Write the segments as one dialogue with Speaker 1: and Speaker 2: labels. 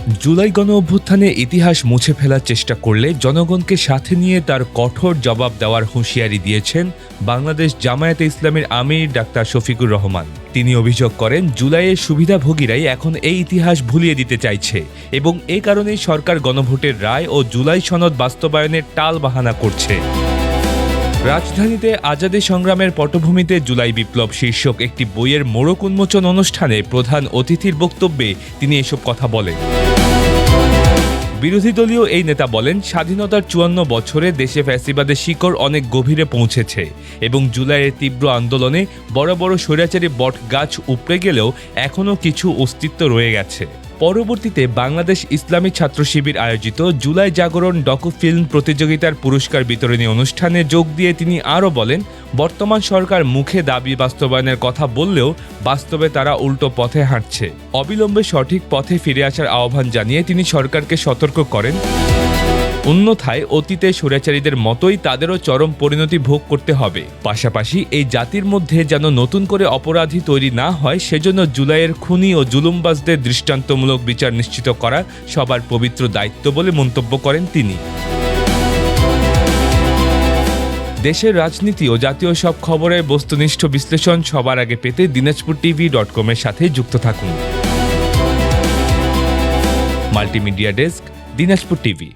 Speaker 1: জুলাই গণঅভ্যুত্থানে ইতিহাস মুছে ফেলার চেষ্টা করলে জনগণকে সাথে নিয়ে তার কঠোর জবাব দেওয়ার হুঁশিয়ারি দিয়েছেন বাংলাদেশ জামায়াতে ইসলামীর আমির ডাক্তার শফিকুর রহমান। তিনি অভিযোগ করেন, জুলাইয়ের সুবিধাভোগীরাই এখন এই ইতিহাস ভুলিয়ে দিতে চাইছে এবং এ কারণেই সরকার গণভোটের রায় ও জুলাই সনদ বাস্তবায়নের টালবাহানা করছে। রাজধানীতে আজাদী সংগ্রামের পটভূমিতে জুলাই বিপ্লব শীর্ষক একটি বইয়ের মোড়ক উন্মোচন অনুষ্ঠানে প্রধান অতিথির বক্তব্যে তিনি এসব কথা বলেন। বিরোধী দলীয় এই নেতা বলেন, স্বাধীনতার ৫৪ বছরে দেশে ফ্যাসিবাদের শিকড় অনেক গভীরে পৌঁছেছে এবং জুলাইয়ের তীব্র আন্দোলনে বড় বড় স্বৈরাচারী বট গাছ উপড়ে গেলেও এখনও কিছু অস্তিত্ব রয়ে গেছে। পরবর্তীতে বাংলাদেশ ইসলামী ছাত্র শিবির আয়োজিত জুলাই জাগরণ ডকু ফিল্ম প্রতিযোগিতার পুরস্কার বিতরণী অনুষ্ঠানে যোগ দিয়ে তিনি আরও বলেন, বর্তমান সরকার মুখে দাবি বাস্তবায়নের কথা বললেও বাস্তবে তারা উল্টো পথে হাঁটছে। অবিলম্বে সঠিক পথে ফিরে আসার আহ্বান জানিয়ে তিনি সরকারকে সতর্ক করেন, অন্যথায় অতীতে স্বৈরাচারীদের মতোই তাদেরও চরম পরিণতি ভোগ করতে হবে। পাশাপাশি এই জাতির মধ্যে যেন নতুন করে অপরাধী তৈরি না হয়, সেজন্য জুলাইয়ের খুনি ও জুলুমবাজদের দৃষ্টান্তমূলক বিচার নিশ্চিত করা সবার পবিত্র দায়িত্ব বলে মন্তব্য করেন তিনি। দেশের রাজনীতি ও জাতীয় সব খবরের বস্তুনিষ্ঠ বিশ্লেষণ সবার আগে পেতে dinajpurtv.com এর সাথে যুক্ত থাকুন। Multimedia desk, Dinajpur TV.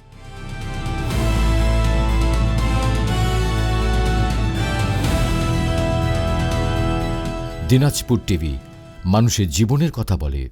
Speaker 2: Dinajpur TV, মানুষের জীবনের কথা বলে।